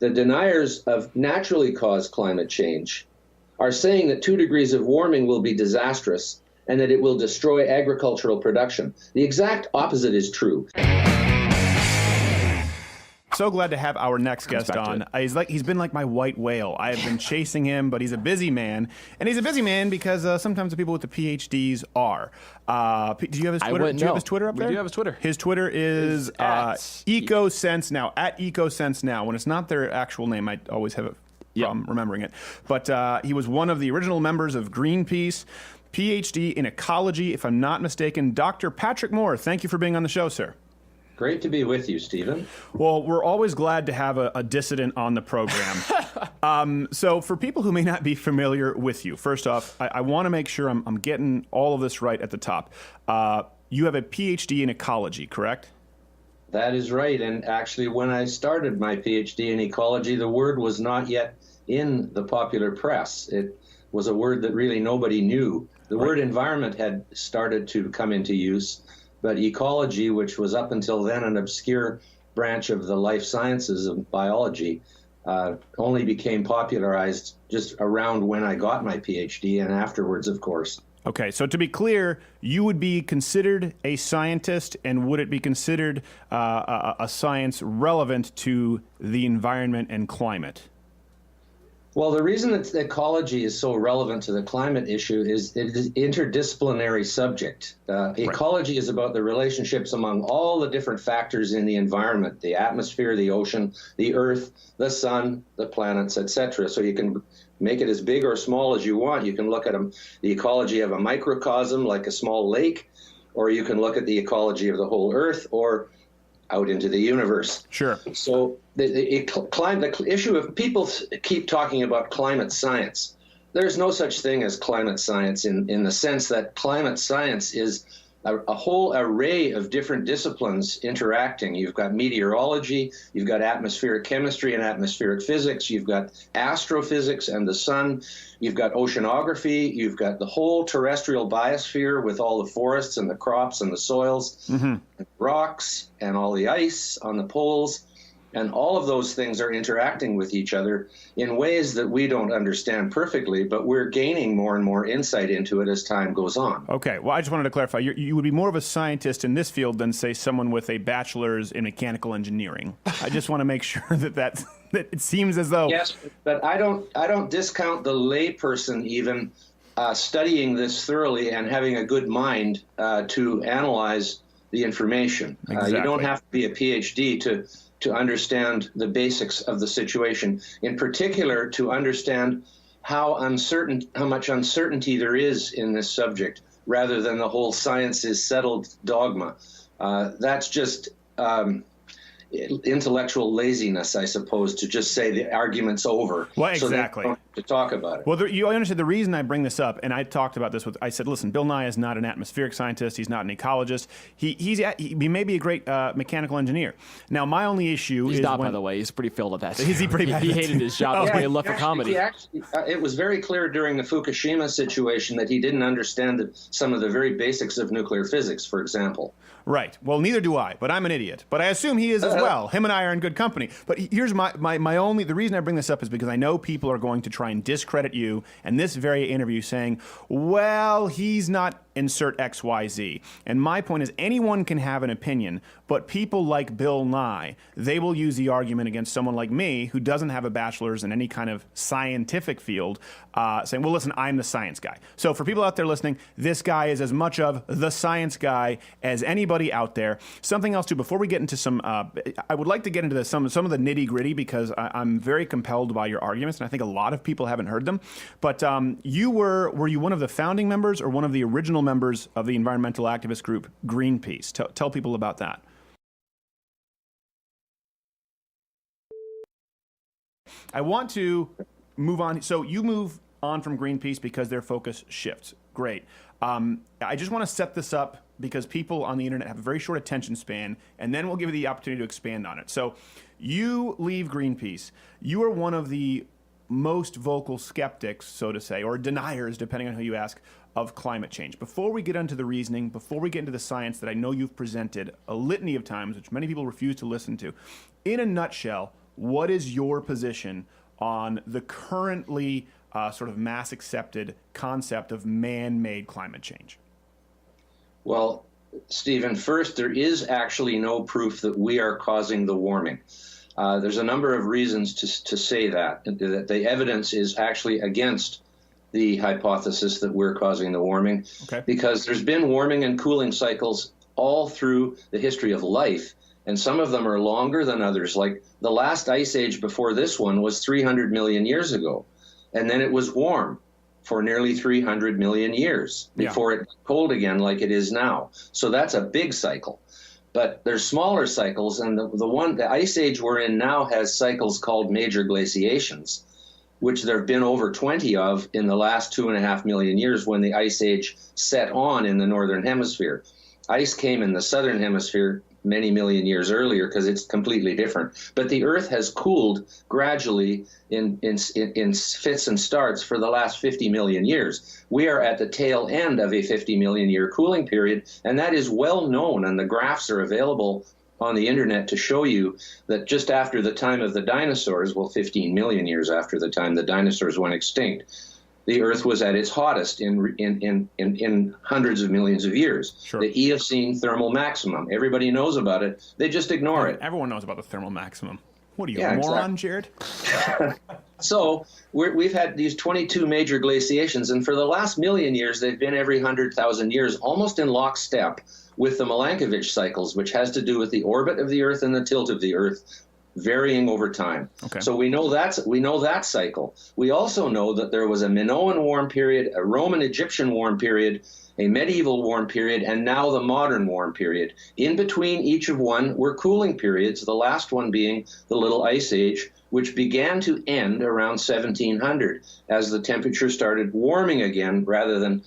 The deniers of naturally caused climate change are saying that 2 degrees of warming will be disastrous and that it will destroy agricultural production. The exact opposite is true. So glad to have our next guest on. He's been like my white whale. I have been chasing him, but he's a busy man, and he's a busy man because sometimes the people with the PhDs are. Do you have his Twitter? Do you have his Twitter up there? We do have his Twitter. His Twitter is EcoSense Now, at EcoSense Now. When it's not their actual name, I always have a problem remembering it. But he was one of the original members of Greenpeace, PhD in ecology, if I'm not mistaken. Dr. Patrick Moore, thank you for being on the show, sir. Great to be with you, Stephen. Well, we're always glad to have a dissident on the program. So for people who may not be familiar with you, first off, I want to make sure I'm getting all of this right at the top. You have a PhD in ecology, correct? That is right. And actually, when I started my PhD in ecology, the word was not yet in the popular press. It was a word that really nobody knew. The word environment had started to come into use. But ecology, which was up until then an obscure branch of the life sciences of biology, only became popularized just around when I got my PhD and afterwards, of course. Okay, so to be clear, you would be considered a scientist, and would it be considered a science relevant to the environment and climate? Well, the reason that ecology is so relevant to the climate issue is it is an interdisciplinary subject. Ecology is about the relationships among all the different factors in the environment, the atmosphere, the ocean, the earth, the sun, the planets, etc. So you can make it as big or small as you want. You can look at the ecology of a microcosm, like a small lake, or you can look at the ecology of the whole earth, or out into the universe. Sure. So the issue of people keep talking about climate science. There's no such thing as climate science in the sense that climate science is a whole array of different disciplines interacting. You've got meteorology, you've got atmospheric chemistry and atmospheric physics, you've got astrophysics and the sun, you've got oceanography, you've got the whole terrestrial biosphere with all the forests and the crops and the soils, and rocks and all the ice on the poles. And all of those things are interacting with each other in ways that we don't understand perfectly, but we're gaining more and more insight into it as time goes on. Okay, well, I just wanted to clarify. You would be more of a scientist in this field than, say, someone with a bachelor's in mechanical engineering. I just want to make sure that it seems as though... Yes, but I don't discount the layperson even studying this thoroughly and having a good mind to analyze the information. Exactly. You don't have to be a PhD to understand the basics of the situation, in particular to understand how much uncertainty there is in this subject, rather than the whole science is settled dogma. That's just intellectual laziness, I suppose, to just say the argument's over. Well, exactly. So they don't have to talk about it. Well, you understand the reason I bring this up, and I talked about this I said, listen, Bill Nye is not an atmospheric scientist. He's not an ecologist. He may be a great mechanical engineer. Now, my only issue is... He's not, by the way. He's pretty failed at that. Is he pretty bad? He hated his job. That's why he left for comedy. It was very clear during the Fukushima situation that he didn't understand some of the very basics of nuclear physics, for example. Right. Well, neither do I, but I'm an idiot. But I assume he is as well. Him and I are in good company. But here's my only... The reason I bring this up is because I know people are going to try and discredit you and this very interview saying, well, he's not insert X, Y, Z. And my point is anyone can have an opinion, but people like Bill Nye, they will use the argument against someone like me who doesn't have a bachelor's in any kind of scientific field, saying, well, listen, I'm the science guy. So for people out there listening, this guy is as much of the science guy as anybody out there. Something else, too, before we get into some, I would like to get into some of the nitty gritty because I'm very compelled by your arguments, and I think a lot of people haven't heard them. But were you one of the founding members or one of the original members of the environmental activist group Greenpeace? Tell people about that. I want to move on. So you move on from Greenpeace because their focus shifts. Great. I just want to set this up because people on the internet have a very short attention span, and then we'll give you the opportunity to expand on it. So you leave Greenpeace. You are one of the most vocal skeptics, so to say, or deniers, depending on who you ask, of climate change. Before we get into the reasoning, before we get into the science that I know you've presented a litany of times, which many people refuse to listen to, in a nutshell, what is your position on the currently sort of mass accepted concept of man-made climate change? Well, Stephen, first, there is actually no proof that we are causing the warming. There's a number of reasons to say that the evidence is actually against the hypothesis that we're causing the warming, because there's been warming and cooling cycles all through the history of life, and some of them are longer than others. Like the last ice age before this one was 300 million years ago, and then it was warm for nearly 300 million years before it got cold again like it is now. So that's a big cycle. But there's smaller cycles, and the ice age we're in now has cycles called major glaciations, which there have been over 20 of in the last 2.5 million years when the ice age set on in the northern hemisphere. Ice came in the southern hemisphere many million years earlier because it's completely different. But the Earth has cooled gradually in fits and starts for the last 50 million years. We are at the tail end of a 50 million year cooling period, and that is well known, and the graphs are available on the internet to show you that just after the time of the dinosaurs, well, 15 million years after the time the dinosaurs went extinct, the Earth was at its hottest in hundreds of millions of years. Sure. The Eocene thermal maximum. Everybody knows about it. They just ignore it. Everyone knows about the thermal maximum. What are you, a moron, Jared? So we've had these 22 major glaciations, and for the last million years, they've been every 100,000 years, almost in lockstep with the Milankovitch cycles, which has to do with the orbit of the Earth and the tilt of the Earth varying over time. Okay. So we know that cycle. We also know that there was a Minoan warm period, a Roman Egyptian warm period, a medieval warm period, and now the modern warm period. In between each of one were cooling periods, the last one being the Little Ice Age, which began to end around 1700 as the temperature started warming again rather than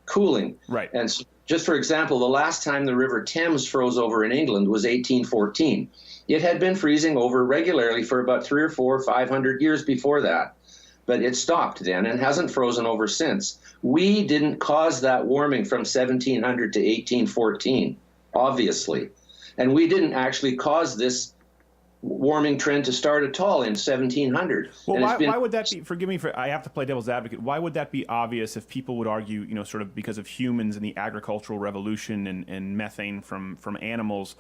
cooling. Right. And so, just for example, the last time the River Thames froze over in England was 1814. It had been freezing over regularly for about 300 or 400 or 500 years before that, but it stopped then and hasn't frozen over since. We didn't cause that warming from 1700 to 1814, obviously, and we didn't actually cause this warming trend to start at all in 1700. Well, why would that be? Forgive me I have to play devil's advocate. Why would that be obvious if people would argue, sort of because of humans and the agricultural revolution and methane from animals?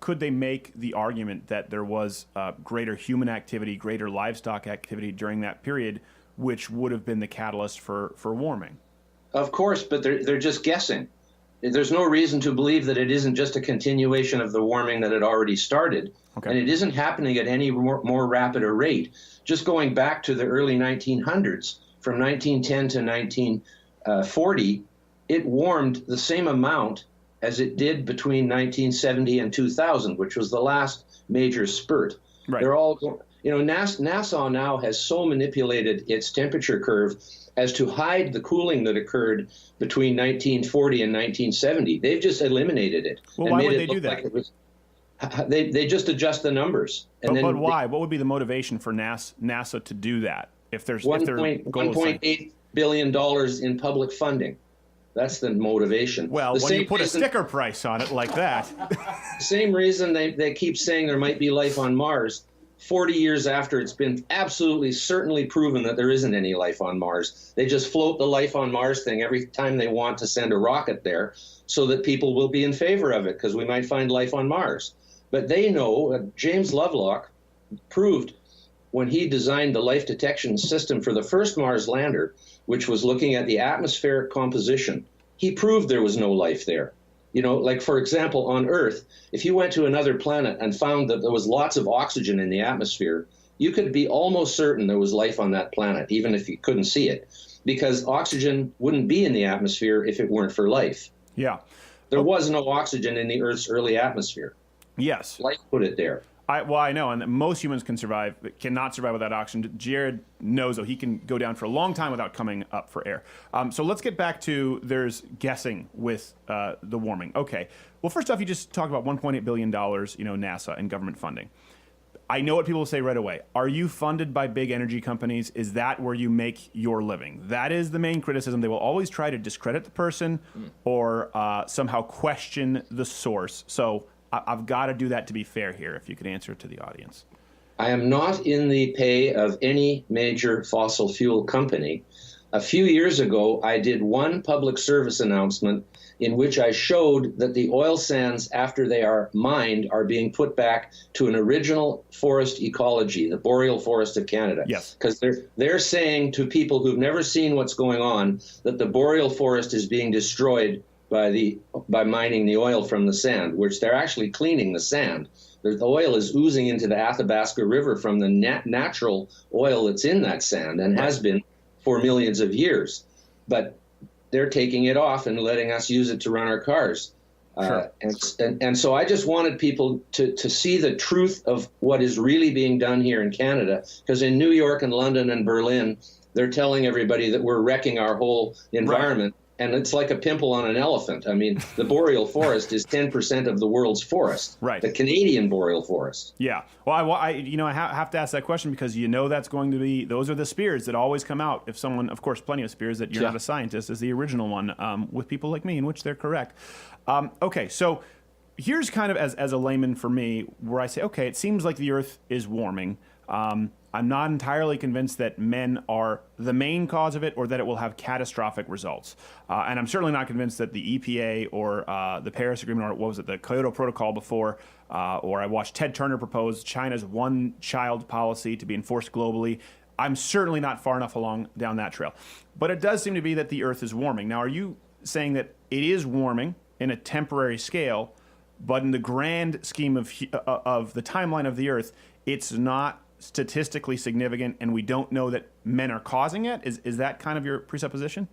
Could they make the argument that there was greater human activity, greater livestock activity during that period, which would have been the catalyst for warming? Of course, but they're just guessing. There's no reason to believe that it isn't just a continuation of the warming that had already started. Okay. And it isn't happening at any more rapid a rate. Just going back to the early 1900s, from 1910 to 1940, it warmed the same amount as it did between 1970 and 2000, which was the last major spurt. Right. They're all, NASA now has so manipulated its temperature curve as to hide the cooling that occurred between 1940 and 1970. They've just eliminated it. Well, why would they do that? Like they just adjust the numbers. And but why? What would be the motivation for NASA to do that? If there's $1.8 billion in public funding. That's the motivation. Well, when you put a sticker price on it like that. Same reason they keep saying there might be life on Mars. 40 years after it's been absolutely certainly proven that there isn't any life on Mars. They just float the life on Mars thing every time they want to send a rocket there so that people will be in favor of it because we might find life on Mars. But they know, James Lovelock proved when he designed the life detection system for the first Mars lander, which was looking at the atmospheric composition, he proved there was no life there. Like, for example, on Earth, if you went to another planet and found that there was lots of oxygen in the atmosphere, you could be almost certain there was life on that planet, even if you couldn't see it, because oxygen wouldn't be in the atmosphere if it weren't for life. Yeah. There was no oxygen in the Earth's early atmosphere. Yes. Life put it there. I know, and most humans cannot survive without oxygen. Jared knows, though, he can go down for a long time without coming up for air. So let's get back to there's guessing with the warming. Okay. Well, first off, you just talked about $1.8 billion, NASA and government funding. I know what people will say right away. Are you funded by big energy companies? Is that where you make your living? That is the main criticism. They will always try to discredit the person or somehow question the source. So I've got to do that to be fair here, if you could answer it to the audience. I am not in the pay of any major fossil fuel company. A few years ago, I did one public service announcement in which I showed that the oil sands, after they are mined, are being put back to an original forest ecology, the boreal forest of Canada. Yes. Because they're saying to people who've never seen what's going on that the boreal forest is being destroyed by mining the oil from the sand, which they're actually cleaning the sand. The oil is oozing into the Athabasca River from the natural oil that's in that sand and has been for millions of years. But they're taking it off and letting us use it to run our cars. Sure. And so I just wanted people to see the truth of what is really being done here in Canada, because in New York and London and Berlin, they're telling everybody that we're wrecking our whole environment. Right. And it's like a pimple on an elephant. I mean, the boreal forest is 10% of the world's forest. Right. The Canadian boreal forest. Yeah. Well, I have to ask that question because that's going to be, those are the spears that always come out. If someone, of course, plenty of spears that you're not a scientist is the original one with people like me, in which they're correct. Okay, so here's kind of as a layman for me, where I say, okay, it seems like the Earth is warming. I'm not entirely convinced that men are the main cause of it or that it will have catastrophic results. And I'm certainly not convinced that the EPA or the Paris Agreement, or what was it, the Kyoto Protocol before, or I watched Ted Turner propose China's one-child policy to be enforced globally. I'm certainly not far enough along down that trail. But it does seem to be that the Earth is warming. Now, are you saying that it is warming in a temporary scale, but in the grand scheme of the timeline of the Earth, it's not statistically significant, and we don't know that men are causing it? Is that kind of your presupposition?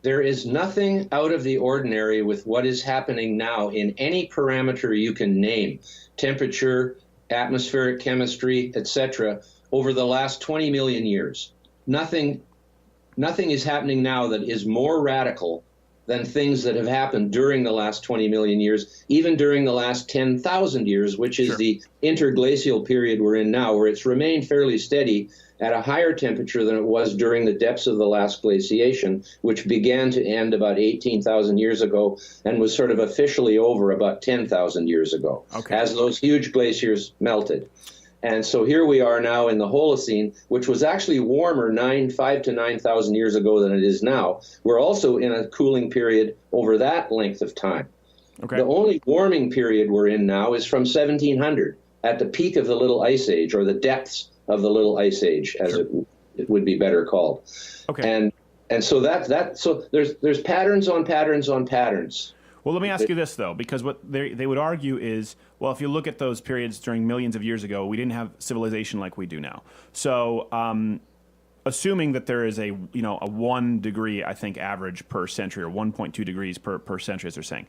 There is nothing out of the ordinary with what is happening now in any parameter you can name, temperature, atmospheric chemistry, etc., over the last 20 million years. Nothing is happening now that is more radical than things that have happened during the last 20 million years, even during the last 10,000 years, which is the interglacial period we're in now, where it's remained fairly steady at a higher temperature than it was during the depths of the last glaciation, which began to end about 18,000 years ago and was sort of officially over about 10,000 years ago, as those huge glaciers melted. And so here we are now in the Holocene, which was actually warmer 5 to 9,000 years ago than it is now. We're also in a cooling period over that length of time. The only warming period we're in now is from 1700, at the peak of the Little Ice Age, or the depths of the Little Ice Age, as it would be better called. And so so there's patterns on patterns on patterns. Well, let me ask you this, though, because what they would argue is, well, if you look at those periods during millions of years ago, we didn't have civilization like we do now. So assuming that there is a 1 degree, I think, average per century, or 1.2 degrees per century, as they're saying,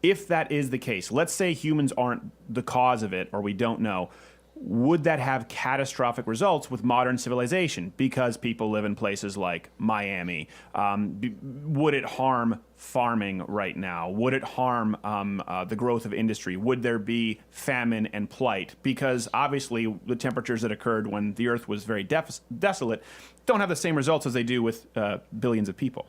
if that is the case, let's say humans aren't the cause of it, or we don't know, would that have catastrophic results with modern civilization because people live in places like Miami? Would it harm farming right now? Would it harm the growth of industry? Would there be famine and plight? Because obviously the temperatures that occurred when the Earth was very desolate don't have the same results as they do with billions of people.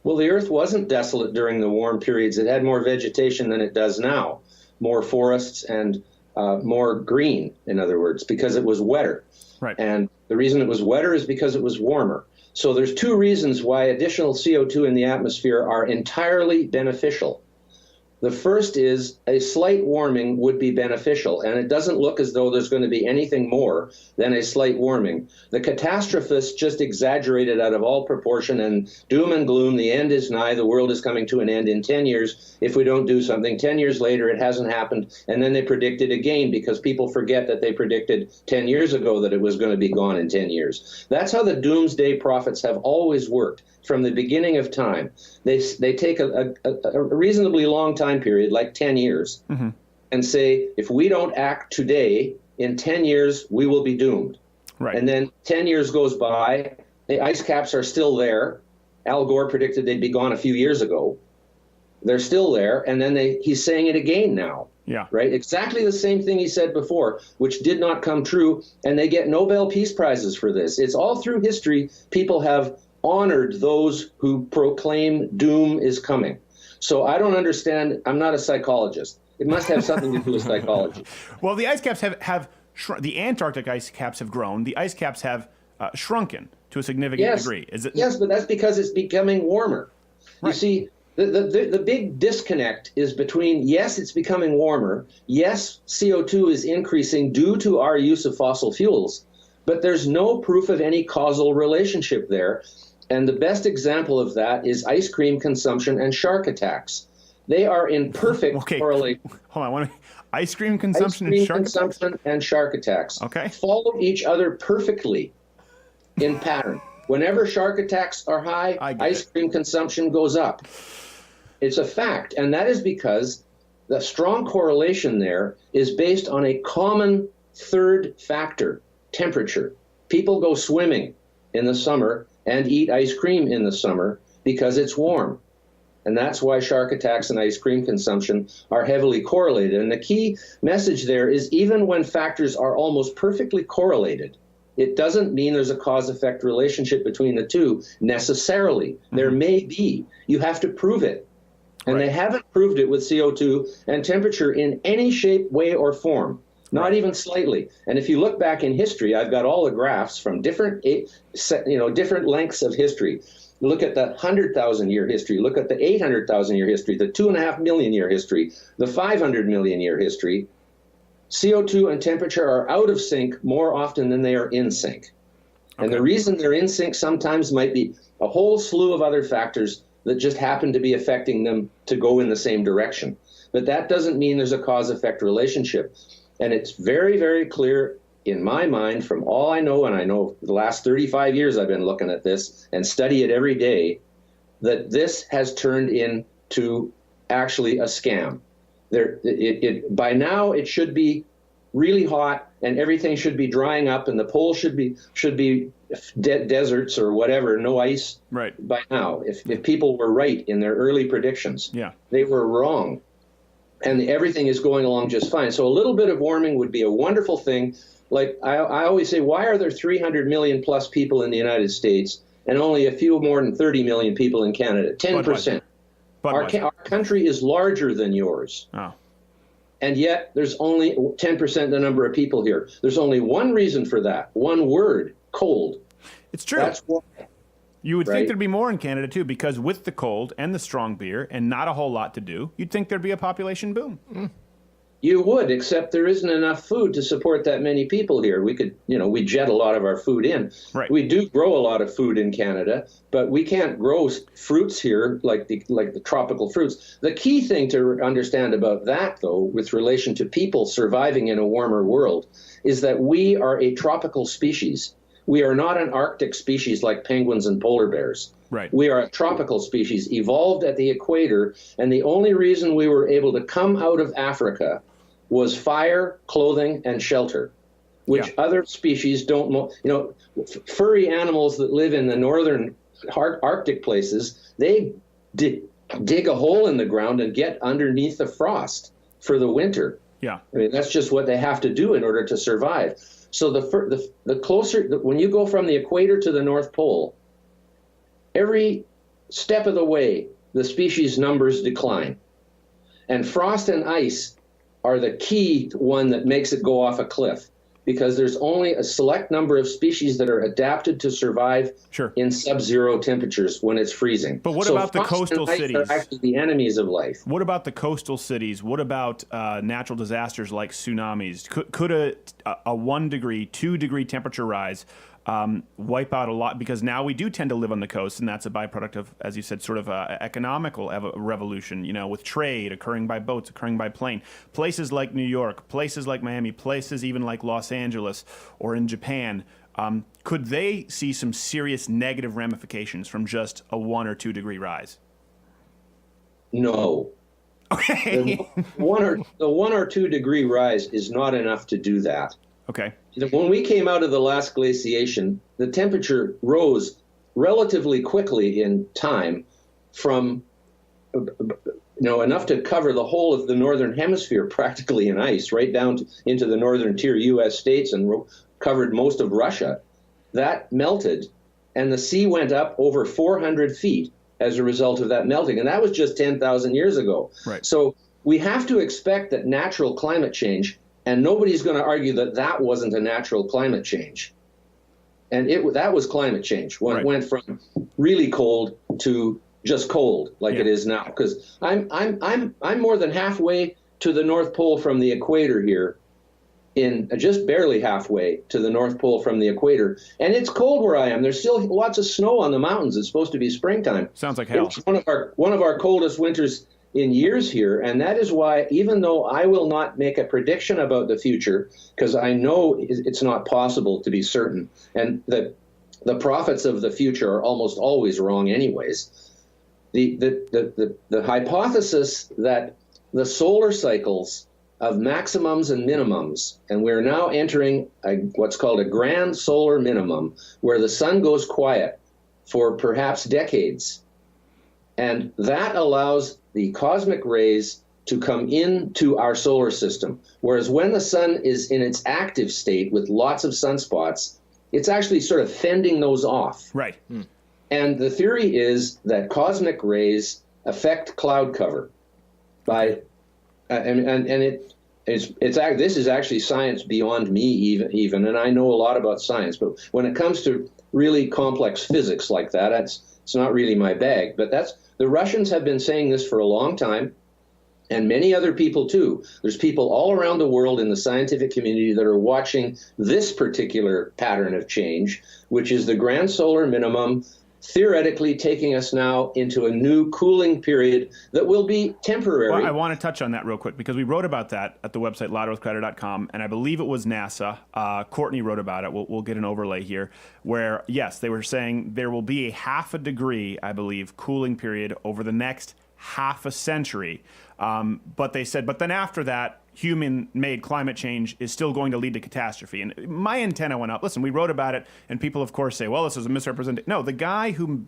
Well, the Earth wasn't desolate during the warm periods. It had more vegetation than it does now, more forests and more green, in other words, because it was wetter. Right. And the reason it was wetter is because it was warmer. So there's two reasons why additional CO2 in the atmosphere are entirely beneficial. The first is a slight warming would be beneficial, and it doesn't look as though there's going to be anything more than a slight warming. The catastrophists just exaggerated out of all proportion, and doom and gloom, the end is nigh, the world is coming to an end in 10 years if we don't do something. 10 years later, it hasn't happened, and then they predict it again because people forget that they predicted 10 years ago that it was going to be gone in 10 years. That's how the doomsday prophets have always worked from the beginning of time. They take a reasonably long time period, like 10 years, and say, if we don't act today, in 10 years, we will be doomed. Right. And then 10 years goes by, the ice caps are still there. Al Gore predicted they'd be gone a few years ago. They're still there, and then he's saying it again now. Yeah. Right? Exactly the same thing he said before, which did not come true, and they get Nobel Peace Prizes for this. It's all through history. People have honored those who proclaim doom is coming. So I don't understand. I'm not a psychologist. It must have something to do with psychology. Well, the ice caps have the Antarctic ice caps have grown. The ice caps have shrunken to a significant degree. Is it? Yes, but that's because it's becoming warmer. Right. You see, the big disconnect is between, yes, it's becoming warmer. Yes, CO2 is increasing due to our use of fossil fuels, but there's no proof of any causal relationship there. And the best example of that is ice cream consumption and shark attacks. They are in perfect correlation. Hold on. Ice cream consumption and shark attacks. Okay. Follow each other perfectly in pattern. Whenever shark attacks are high, ice cream consumption goes up. It's a fact. And that is because the strong correlation there is based on a common third factor, temperature. People go swimming in the summer and eat ice cream in the summer because it's warm. And that's why shark attacks and ice cream consumption are heavily correlated. And the key message there is even when factors are almost perfectly correlated, it doesn't mean there's a cause-effect relationship between the two necessarily. Mm-hmm. There may be. You have to prove it. And they haven't proved it with CO2 and temperature in any shape, way, or form, not even slightly. And if you look back in history, I've got all the graphs from different lengths of history. Look at the 100,000-year history. Look at the 800,000-year history, the 2.5 million-year history, the 500 million-year history. CO2 and temperature are out of sync more often than they are in sync. Okay. And the reason they're in sync sometimes might be a whole slew of other factors that just happen to be affecting them to go in the same direction. But that doesn't mean there's a cause-effect relationship. And it's very, very clear in my mind, from all I know, and I know the last 35 years I've been looking at this and study it every day, that this has turned into actually a scam. By now it should be really hot and everything should be drying up and the poles should be deserts or whatever, no ice. Right. By now, if people were right in their early predictions, they were wrong. And everything is going along just fine. So a little bit of warming would be a wonderful thing. Like I always say, why are there 300 million plus people in the United States and only a few more than 30 million people in Canada? 10%. Our country is larger than yours. Oh. And yet there's only 10% the number of people here. There's only one reason for that. One word, cold. It's true. That's why. You would think there'd be more in Canada, too, because with the cold and the strong beer and not a whole lot to do, you'd think there'd be a population boom. Mm. You would, except there isn't enough food to support that many people here. We could, we jet a lot of our food in. Right. We do grow a lot of food in Canada, but we can't grow fruits here like the tropical fruits. The key thing to understand about that, though, with relation to people surviving in a warmer world, is that we are a tropical species. We are not an Arctic species like penguins and polar bears. Right. We are a tropical species, evolved at the equator, and the only reason we were able to come out of Africa was fire, clothing, and shelter, which other species don't. Furry animals that live in the northern Arctic places, they dig a hole in the ground and get underneath the frost for the winter. Yeah, I mean that's just what they have to do in order to survive. So the closer, when you go from the equator to the North Pole, every step of the way, the species numbers decline. And frost and ice are the key one that makes it go off a cliff, because there's only a select number of species that are adapted to survive in sub-zero temperatures when it's freezing. But what about the coastal cities? Are actually the enemies of life. What about the coastal cities? What about natural disasters like tsunamis? Could a 1 degree, 2 degree temperature rise wipe out a lot? Because now we do tend to live on the coast, and that's a byproduct of, as you said, sort of economical revolution, with trade occurring by boats, occurring by plane. Places like New York, places like Miami, places even like Los Angeles or in Japan, could they see some serious negative ramifications from just a 1 or 2 degree rise? No. Okay. The 1 or 2 degree rise is not enough to do that. Okay. When we came out of the last glaciation, the temperature rose relatively quickly in time from enough to cover the whole of the northern hemisphere practically in ice, right down into the northern tier U.S. states and covered most of Russia. That melted, and the sea went up over 400 feet as a result of that melting. And that was just 10,000 years ago. Right. So we have to expect that natural climate change And nobody's going to argue that that wasn't a natural climate change. And that was climate change when it went from really cold to just cold like it is now. Because I'm more than halfway to the North Pole from the equator here, in just barely halfway to the North Pole from the equator, and it's cold where I am. There's still lots of snow on the mountains. It's supposed to be springtime. Sounds like hell. It's one of our coldest winters in years here, and that is why, even though I will not make a prediction about the future, because I know it's not possible to be certain, and that the prophets of the future are almost always wrong anyways, the hypothesis that the solar cycles of maximums and minimums, and we're now entering what's called a grand solar minimum, where the sun goes quiet for perhaps decades, and that allows the cosmic rays to come into our solar system. Whereas when the sun is in its active state with lots of sunspots, it's actually sort of fending those off. Right. And the theory is that cosmic rays affect cloud cover by, this is actually science beyond me even, and I know a lot about science, but when it comes to really complex physics like that, it's not really my bag. But the Russians have been saying this for a long time, and many other people too. There's people all around the world in the scientific community that are watching this particular pattern of change, which is the grand solar minimum, theoretically taking us now into a new cooling period that will be temporary. Well, I want to touch on that real quick, because we wrote about that at the website loudearthcrowder.com, and I believe it was NASA. Courtney wrote about it. We'll get an overlay here, where, yes, they were saying there will be a half a degree, I believe, cooling period over the next half a century. But they said, but then after that, human-made climate change is still going to lead to catastrophe. And my antenna went up. Listen, we wrote about it, and people, of course, say, well, this is a misrepresentation. No, the guy who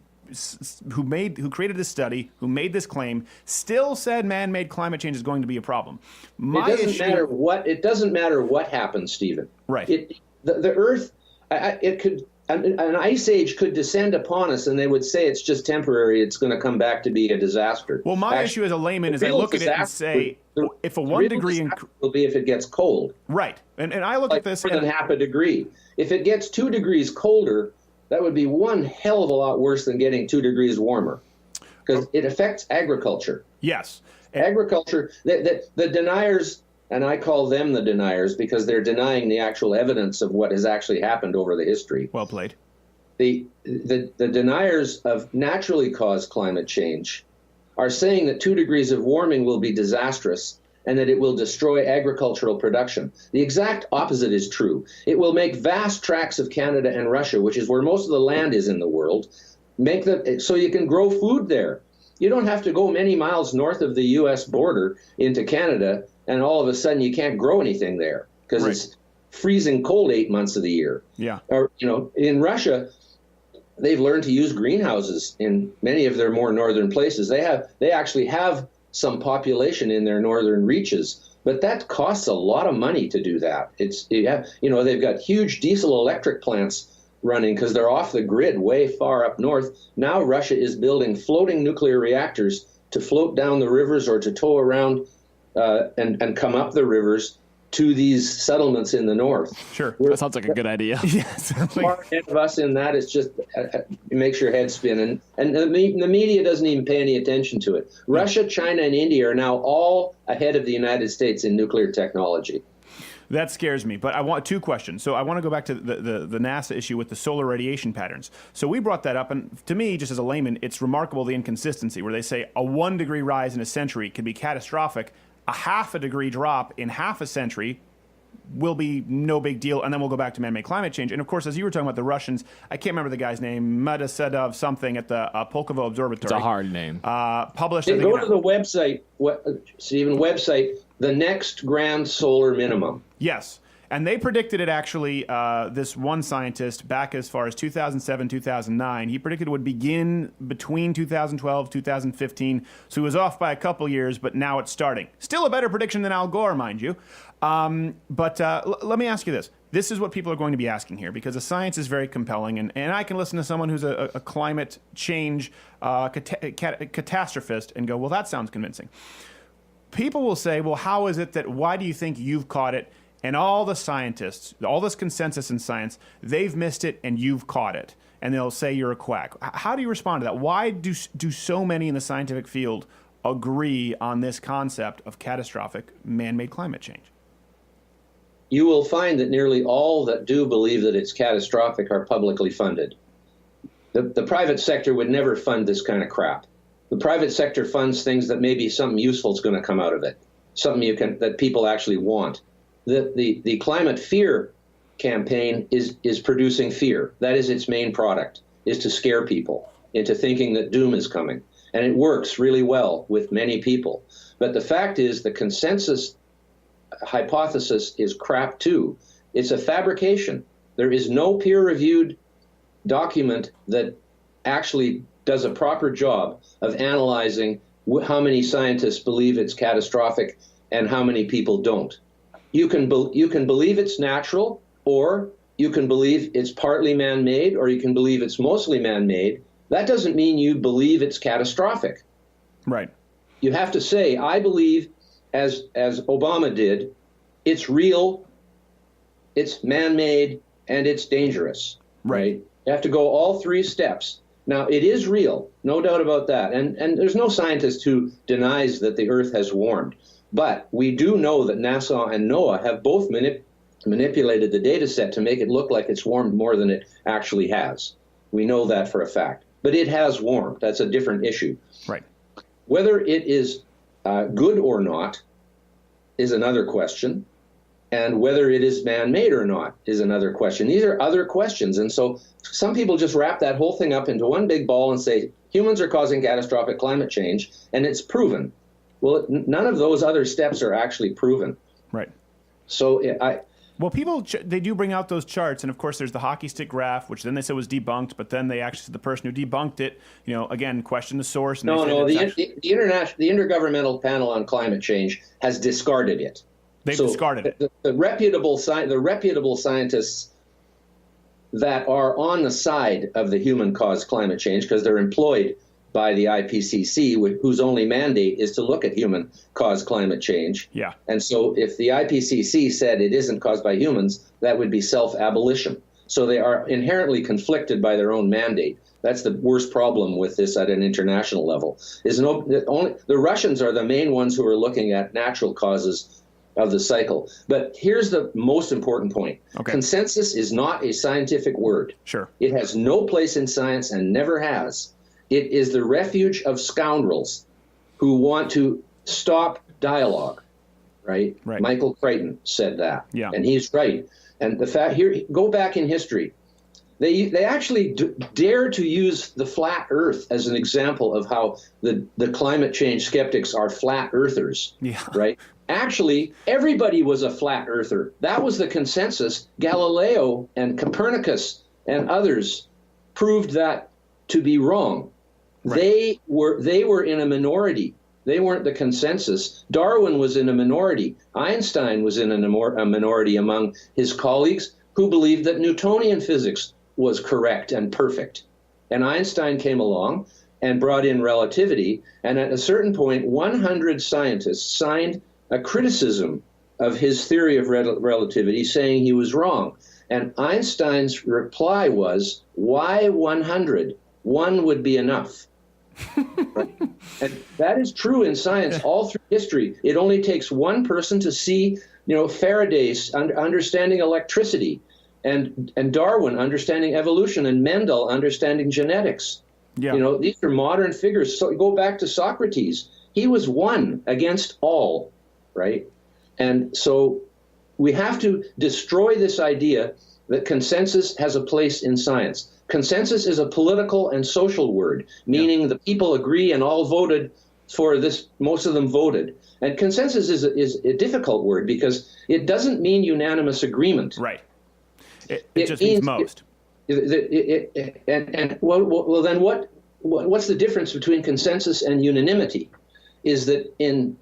created this study, who made this claim, still said man-made climate change is going to be a problem. It doesn't matter what happens, Stephen. Right. The Earth, an ice age could descend upon us, and they would say it's just temporary. It's going to come back to be a disaster. Well, my issue as a layman is I look at it and say, if a 1 degree will be if it gets cold. Right, and I look at this more than half a degree. If it gets 2 degrees colder, that would be one hell of a lot worse than getting 2 degrees warmer, because it affects agriculture. Yes, agriculture. The deniers. And I call them the deniers because they're denying the actual evidence of what has actually happened over the history. Well played. The deniers of naturally caused climate change are saying that 2 degrees of warming will be disastrous and that it will destroy agricultural production. The exact opposite is true. It will make vast tracts of Canada and Russia, which is where most of the land is in the world, so you can grow food there. You don't have to go many miles north of the U.S. border into Canada, and all of a sudden you can't grow anything there because it's freezing cold 8 months of the year. Yeah. Or, in Russia, they've learned to use greenhouses in many of their more northern places. They actually have some population in their northern reaches, but that costs a lot of money to do that. They've got huge diesel electric plants running because they're off the grid way far up north. Now Russia is building floating nuclear reactors to float down the rivers or to tow around and come up the rivers to these settlements in the north. Sure, that sounds like a good idea. Yes, far ahead of us in that. It's just it makes your head spin, and the media doesn't even pay any attention to it. Russia, China, and India are now all ahead of the United States in nuclear technology. That scares me, but I want 2 questions. So I want to go back to the NASA issue with the solar radiation patterns. So we brought that up, and to me, just as a layman, it's remarkable the inconsistency where they say a 1 degree rise in a century can be catastrophic. A half a degree drop in half a century will be no big deal, and then we'll go back to man-made climate change. And of course, as you were talking about the Russians, I can't remember the guy's name, Medesedov something at the Pulkovo Observatory. It's a hard name. Published. Go to the website, Stephen, the next grand solar minimum. Yes. And they predicted it actually, this one scientist, back as far as 2007, 2009. He predicted it would begin between 2012, 2015. So he was off by a couple years, but now it's starting. Still a better prediction than Al Gore, mind you. But let me ask you this. This is what people are going to be asking here, because the science is very compelling, and I can listen to someone who's a climate change catastrophist and go, well, that sounds convincing. People will say, well, how is it that, why do you think you've caught it and all the scientists, all this consensus in science, they've missed it and you've caught it, and they'll say you're a quack. How do you respond to that? Why do so many in the scientific field agree on this concept of catastrophic man-made climate change? You will find that nearly all that do believe that it's catastrophic are publicly funded. The private sector would never fund this kind of crap. The private sector funds things that maybe something useful is going to come out of it, something that people actually want. The climate fear campaign is producing fear. That is its main product, is to scare people into thinking that doom is coming. And it works really well with many people. But the fact is the consensus hypothesis is crap too. It's a fabrication. There is no peer-reviewed document that actually does a proper job of analyzing how many scientists believe it's catastrophic and how many people don't. You can believe it's natural, or you can believe it's partly man-made, or you can believe it's mostly man-made. That doesn't mean you believe it's catastrophic. Right. You have to say, I believe, as Obama did, it's real, it's man-made, and it's dangerous. Right. You have to go all three steps. Now, it is real, no doubt about that. And there's no scientist who denies that the Earth has warmed. But we do know that NASA and NOAA have both manipulated the data set to make it look like it's warmed more than it actually has. We know that for a fact. But it has warmed. That's a different issue. Right. Whether it is good or not is another question. And whether it is man-made or not is another question. These are other questions. And so some people just wrap that whole thing up into one big ball and say, humans are causing catastrophic climate change, and it's proven. Well, none of those other steps are actually proven. Right. So Well, people, they do bring out those charts, and of course there's the hockey stick graph, which then they said was debunked, but then they actually said the person who debunked it, again, questioned the source. And the Intergovernmental Panel on Climate Change has discarded it. They've discarded it. The reputable scientists that are on the side of the human-caused climate change, because they're employed by the IPCC, whose only mandate is to look at human-caused climate change. Yeah. And so if the IPCC said it isn't caused by humans, that would be self-abolition. So they are inherently conflicted by their own mandate. That's the worst problem with this at an international level. The Russians are the main ones who are looking at natural causes of the cycle. But here's the most important point. Okay. Consensus is not a scientific word. Sure. It has no place in science and never has. It is the refuge of scoundrels who want to stop dialogue, right? Michael Crichton said that, yeah. And he's right. And the fact here, go back in history. They actually dare to use the flat Earth as an example of how the climate change skeptics are flat earthers, right? Actually, everybody was a flat earther. That was the consensus. Galileo and Copernicus and others proved that to be wrong. Right. They were in a minority. They weren't the consensus. Darwin was in a minority. Einstein was in a minority among his colleagues who believed that Newtonian physics was correct and perfect. And Einstein came along and brought in relativity. And at a certain point, 100 scientists signed a criticism of his theory of relativity, saying he was wrong. And Einstein's reply was, why 100? One would be enough. Right? And that is true in science all through history. It only takes one person to see, Faraday's understanding electricity, and Darwin understanding evolution, and Mendel understanding genetics. Yeah. These are modern figures. So go back to Socrates. He was one against all, right? And so we have to destroy this idea that consensus has a place in science. Consensus is a political and social word, meaning the people agree and all voted for this. Most of them voted. And consensus is a difficult word because it doesn't mean unanimous agreement. Right. It just means most. Well, then what's the difference between consensus and unanimity? Is that in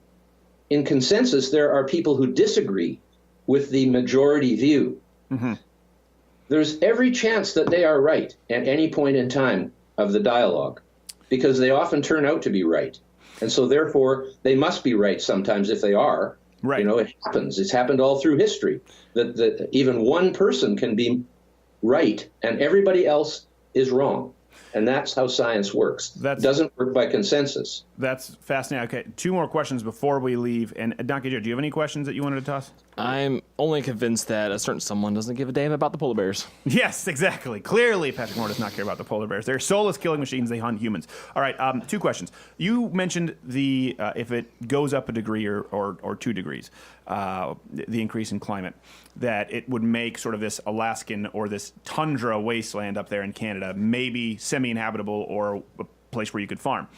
consensus there are people who disagree with the majority view. Mm-hmm. There's every chance that they are right at any point in time of the dialogue, because they often turn out to be right. And so therefore, they must be right sometimes if they are. Right. You know, it happens. It's happened all through history that even one person can be right and everybody else is wrong. And that's how science works. It doesn't work by consensus. That's fascinating. Okay, 2 more questions before we leave. And Dr. Joe, do you have any questions that you wanted to toss? I'm only convinced that a certain someone doesn't give a damn about the polar bears. Yes, exactly. Clearly, Patrick Moore does not care about the polar bears. They're soulless killing machines. They hunt humans. All right, 2 questions. You mentioned the if it goes up a degree or 2 degrees, the increase in climate, that it would make sort of this Alaskan or this tundra wasteland up there in Canada maybe semi-inhabitable or a place where you could farm.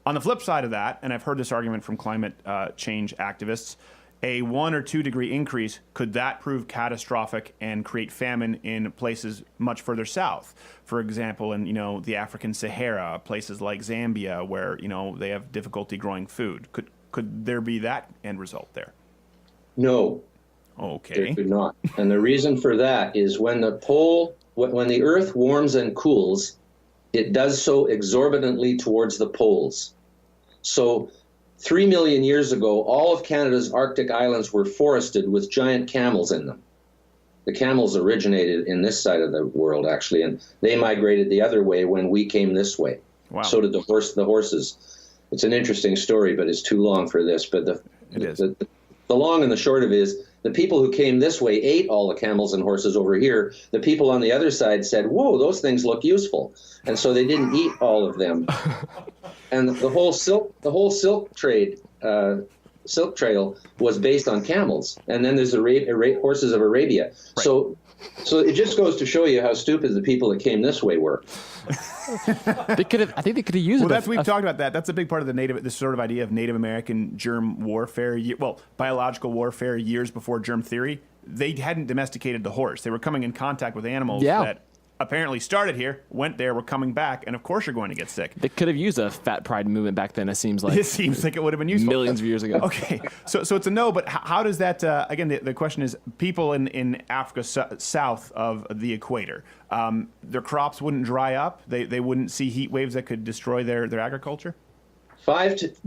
On the flip side of that, and I've heard this argument from climate change activists, a 1 or 2 degree increase, could that prove catastrophic and create famine in places much further south? For example, in the African Sahara, places like Zambia, where they have difficulty growing food. Could there be that end result there? No. Okay. There could not. And the reason for that is when the Earth warms and cools, it does so exorbitantly towards the poles. So 3 million years ago, all of Canada's Arctic islands were forested with giant camels in them. The camels originated in this side of the world, actually, and they migrated the other way when we came this way. Wow. So did the horses. It's an interesting story, but it's too long for this. But the long and the short of it is, the people who came this way ate all the camels and horses over here. The people on the other side said, whoa, those things look useful. And so they didn't eat all of them. And the whole silk trail was based on camels. And then there's the horses of Arabia. Right. So it just goes to show you how stupid the people that came this way were. I think they could have used it. Well, we've talked about that. That's a big part of this sort of idea of Native American germ warfare. Biological warfare years before germ theory. They hadn't domesticated the horse. They were coming in contact with animals that apparently started here, went there, were coming back, and of course you're going to get sick. They could have used a fat pride movement back then, it seems like. It seems like it would have been useful. Millions of years ago. Okay, so it's a no, but how does that, again, the question is, people in Africa south of the equator, their crops wouldn't dry up? They wouldn't see heat waves that could destroy their agriculture?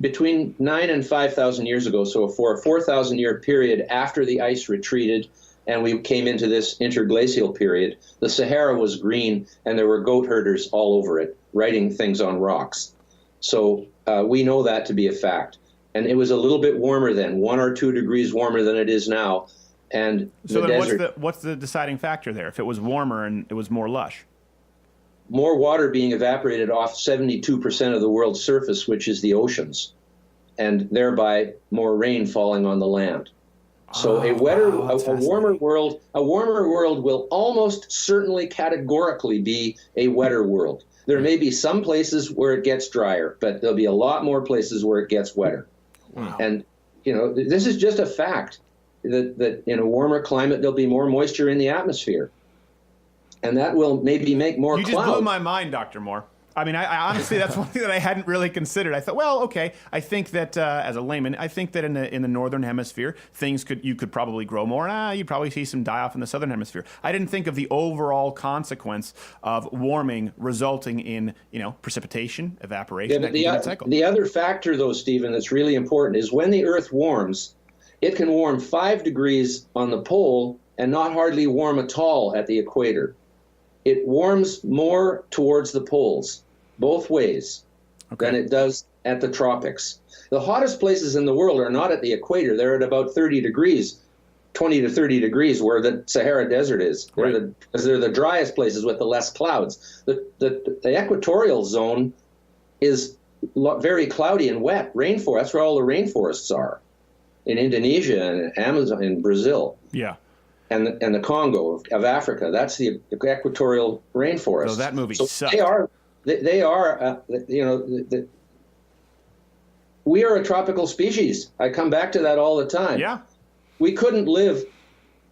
Between 9 and 5,000 years ago, so for a 4,000-year period after the ice retreated, and we came into this interglacial period, the Sahara was green and there were goat herders all over it, writing things on rocks. So we know that to be a fact. And it was a little bit warmer then, 1 or 2 degrees warmer than it is now. And so the desert, what's the deciding factor there? If it was warmer and it was more lush? More water being evaporated off 72% of the world's surface, which is the oceans, and thereby more rain falling on the land. So a warmer world will almost certainly categorically be a wetter world. There may be some places where it gets drier, but there'll be a lot more places where it gets wetter. Wow. And this is just a fact that in a warmer climate there'll be more moisture in the atmosphere, and that will maybe make more clouds. You just blew my mind, Dr. Moore. I mean, I honestly, that's one thing that I hadn't really considered. I thought, well, okay, I think that as a layman, I think that in the northern hemisphere, you could probably grow more. You'd probably see some die off in the southern hemisphere. I didn't think of the overall consequence of warming resulting in precipitation, evaporation. The other factor, though, Stephen, that's really important is when the Earth warms, it can warm 5 degrees on the pole and not hardly warm at all at the equator. It warms more towards the poles, both ways, than it does at the tropics. The hottest places in the world are not at the equator. They're at about 30 degrees, 20 to 30 degrees, where the Sahara Desert is. They're the driest places with the less clouds. The equatorial zone is very cloudy and wet. Rainforest, that's where all the rainforests are, in Indonesia and Amazon and Brazil. Yeah. And the Congo of Africa, that's the equatorial rainforest. So that movie sucked. We are a tropical species. I come back to that all the time. Yeah. We couldn't live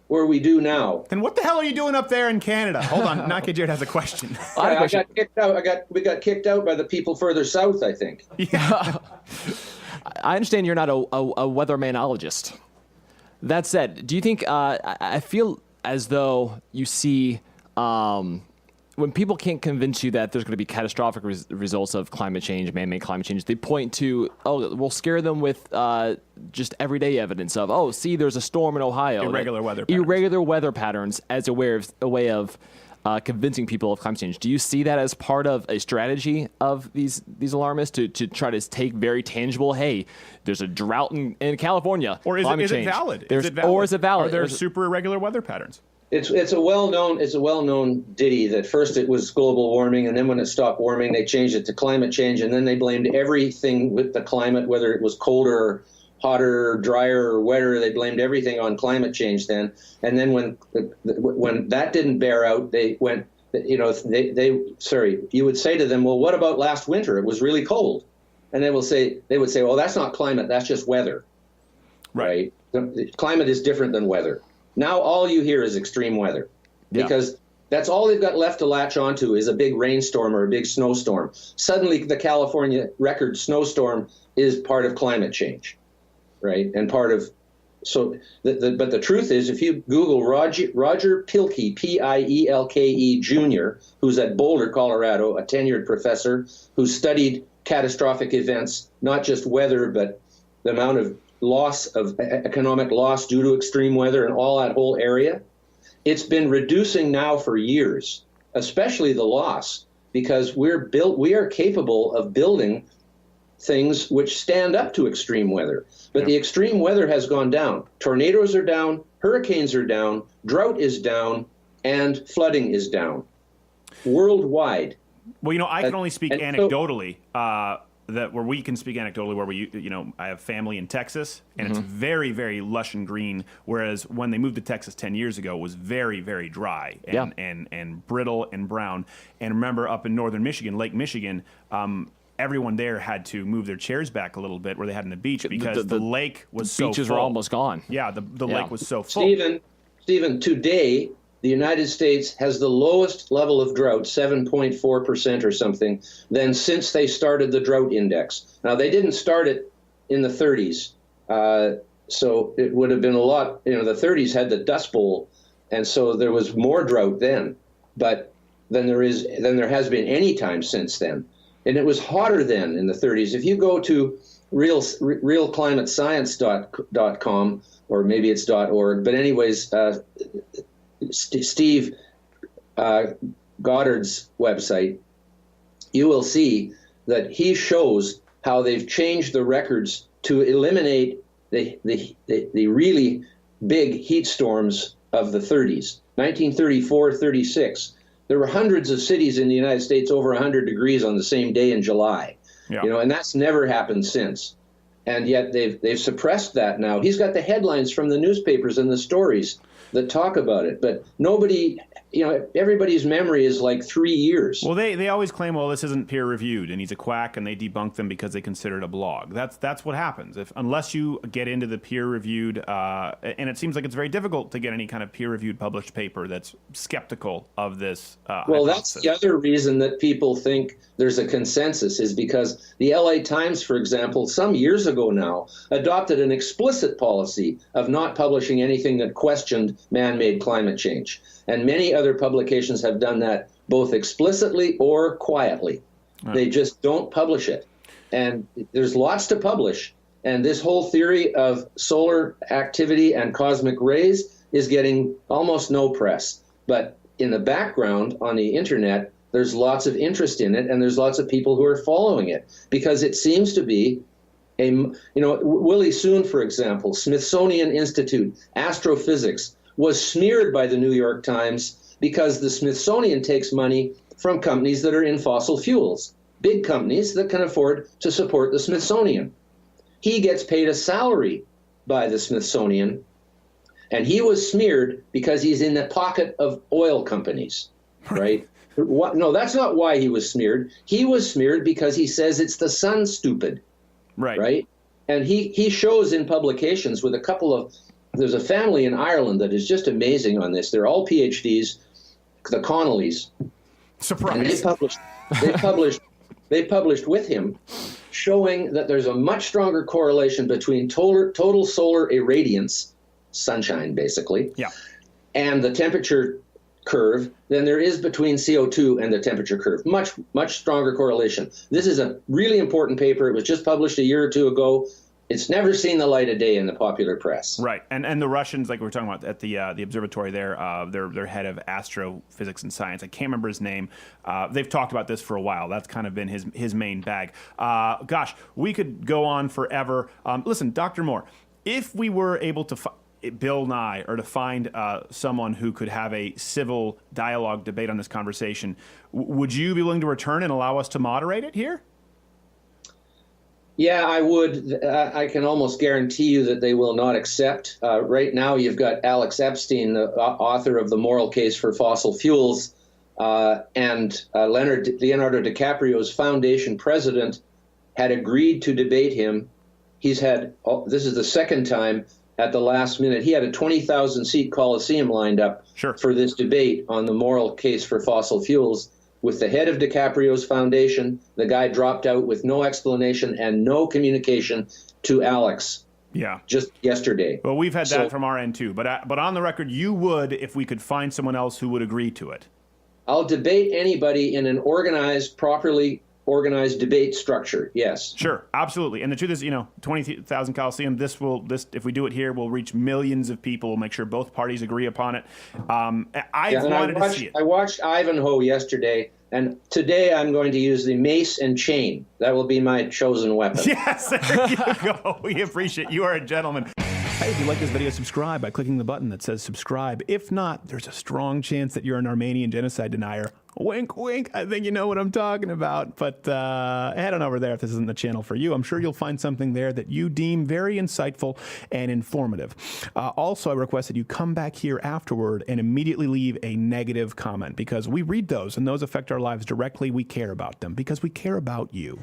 where we do now. Then what the hell are you doing up there in Canada? Hold on, Naka Jared has a question. I got kicked out. We got kicked out by the people further south, I think. Yeah. I understand you're not a weathermanologist. That said, do you think, I feel as though you see when people can't convince you that there's going to be catastrophic results of climate change, man-made climate change, they point to, we'll scare them with just everyday evidence of, see, there's a storm in Ohio. Irregular weather patterns as a way of convincing people of climate change. Do you see that as part of a strategy of these alarmists to try to take very tangible, hey, there's a drought in California. Or is it valid? Or is it valid? Are there super irregular weather patterns? It's a well-known ditty that first it was global warming, and then when it stopped warming, they changed it to climate change, and then they blamed everything with the climate, whether it was colder, hotter, drier, or wetter. They blamed everything on climate change then. And then when that didn't bear out, they went, you would say to them, well, what about last winter? It was really cold, and they would say, well, that's not climate, that's just weather, right? Climate is different than weather. Now all you hear is extreme weather, because that's all they've got left to latch onto is a big rainstorm or a big snowstorm. Suddenly the California record snowstorm is part of climate change, right? And but the truth is, if you Google Roger Pielke, Pielke Jr., who's at Boulder, Colorado, a tenured professor who studied catastrophic events, not just weather, but the amount of economic loss due to extreme weather and all that whole area, it's been reducing now for years, especially the loss, because we are capable of building things which stand up to extreme weather. But the extreme weather has gone down. Tornadoes are down, hurricanes are down, drought is down, and flooding is down worldwide. Well, I can only speak anecdotally. Where we can speak anecdotally, where I have family in Texas, and it's very, very lush and green. Whereas when they moved to Texas 10 years ago, it was very, very dry and brittle and brown. And remember, up in northern Michigan, Lake Michigan, everyone there had to move their chairs back a little bit where they had on the beach because the lake was so full. Beaches were almost gone. Yeah, the lake was so full. Stephen, today, the United States has the lowest level of drought, 7.4% or something, than since they started the drought index. Now, they didn't start it in the 30s, so it would have been a lot. The 30s had the Dust Bowl, and so there was more drought then, but than there has been any time since then. And it was hotter then in the 30s. If you go to realclimatescience.com, or maybe it's .org, but anyways, Steve Goddard's website, you will see that he shows how they've changed the records to eliminate the really big heat storms of the 30s. 1934, 36. There were hundreds of cities in the United States over 100 degrees on the same day in July. And that's never happened since. And yet they've suppressed that now. He's got the headlines from the newspapers and the stories that talk about it, but nobody, everybody's memory is like 3 years. Well, they always claim, well, this isn't peer reviewed, and he's a quack, and they debunk them because they consider it a blog. That's what happens unless you get into the peer reviewed, and it seems like it's very difficult to get any kind of peer reviewed published paper that's skeptical of this. Well, that's the other reason that people think there's a consensus is because the LA Times, for example, some years ago now, adopted an explicit policy of not publishing anything that questioned man-made climate change. And many other publications have done that both explicitly or quietly. They just don't publish it. And there's lots to publish. And this whole theory of solar activity and cosmic rays is getting almost no press. But in the background on the internet, there's lots of interest in it, and there's lots of people who are following it because it seems to be Willie Soon, for example, Smithsonian Institute, astrophysics, was smeared by the New York Times because the Smithsonian takes money from companies that are in fossil fuels, big companies that can afford to support the Smithsonian. He gets paid a salary by the Smithsonian, and he was smeared because he's in the pocket of oil companies, right? No, that's not why he was smeared. He was smeared because he says it's the sun, stupid. Right? And he shows in publications with there's a family in Ireland that is just amazing on this. They're all PhDs, the Connollys. Surprise. And they published with him showing that there's a much stronger correlation between total solar irradiance, sunshine basically, and the temperature curve than there is between CO2 and the temperature curve. Much stronger correlation. This is a really important paper. It was just published a year or two ago. It's never seen the light of day in the popular press. Right, and the Russians, like we were talking about at the observatory there, their head of astrophysics and science, I can't remember his name. They've talked about this for a while. That's kind of been his main bag. Gosh, we could go on forever. Listen, Dr. Moore, if we were able to Bill Nye or to find someone who could have a civil dialogue debate on this conversation, would you be willing to return and allow us to moderate it here? Yeah, I would. I can almost guarantee you that they will not accept. Right now, you've got Alex Epstein, the author of The Moral Case for Fossil Fuels, and Leonardo DiCaprio's foundation president had agreed to debate him. He's had, this is the second time at the last minute. He had a 20,000-seat Coliseum lined up for this debate on the moral case for fossil fuels. With the head of DiCaprio's foundation, the guy dropped out with no explanation and no communication to Alex. Yeah, just yesterday. Well, we've had that from our end too. But on the record, you would if we could find someone else who would agree to it. I'll debate anybody in an organized, properly organized debate structure. Yes. Sure, absolutely. And the truth is, 20,000 Coliseum. This if we do it here, will reach millions of people. We'll make sure both parties agree upon it. I watched Ivanhoe yesterday, and today I'm going to use the mace and chain. That will be my chosen weapon. Yes, there you go. We appreciate you are a gentleman. Hey, if you like this video, subscribe by clicking the button that says subscribe. If not, there's a strong chance that you're an Armenian genocide denier. Wink, wink. I think you know what I'm talking about. But head on over there if this isn't the channel for you. I'm sure you'll find something there that you deem very insightful and informative. Also, I request that you come back here afterward and immediately leave a negative comment because we read those and those affect our lives directly. We care about them because we care about you.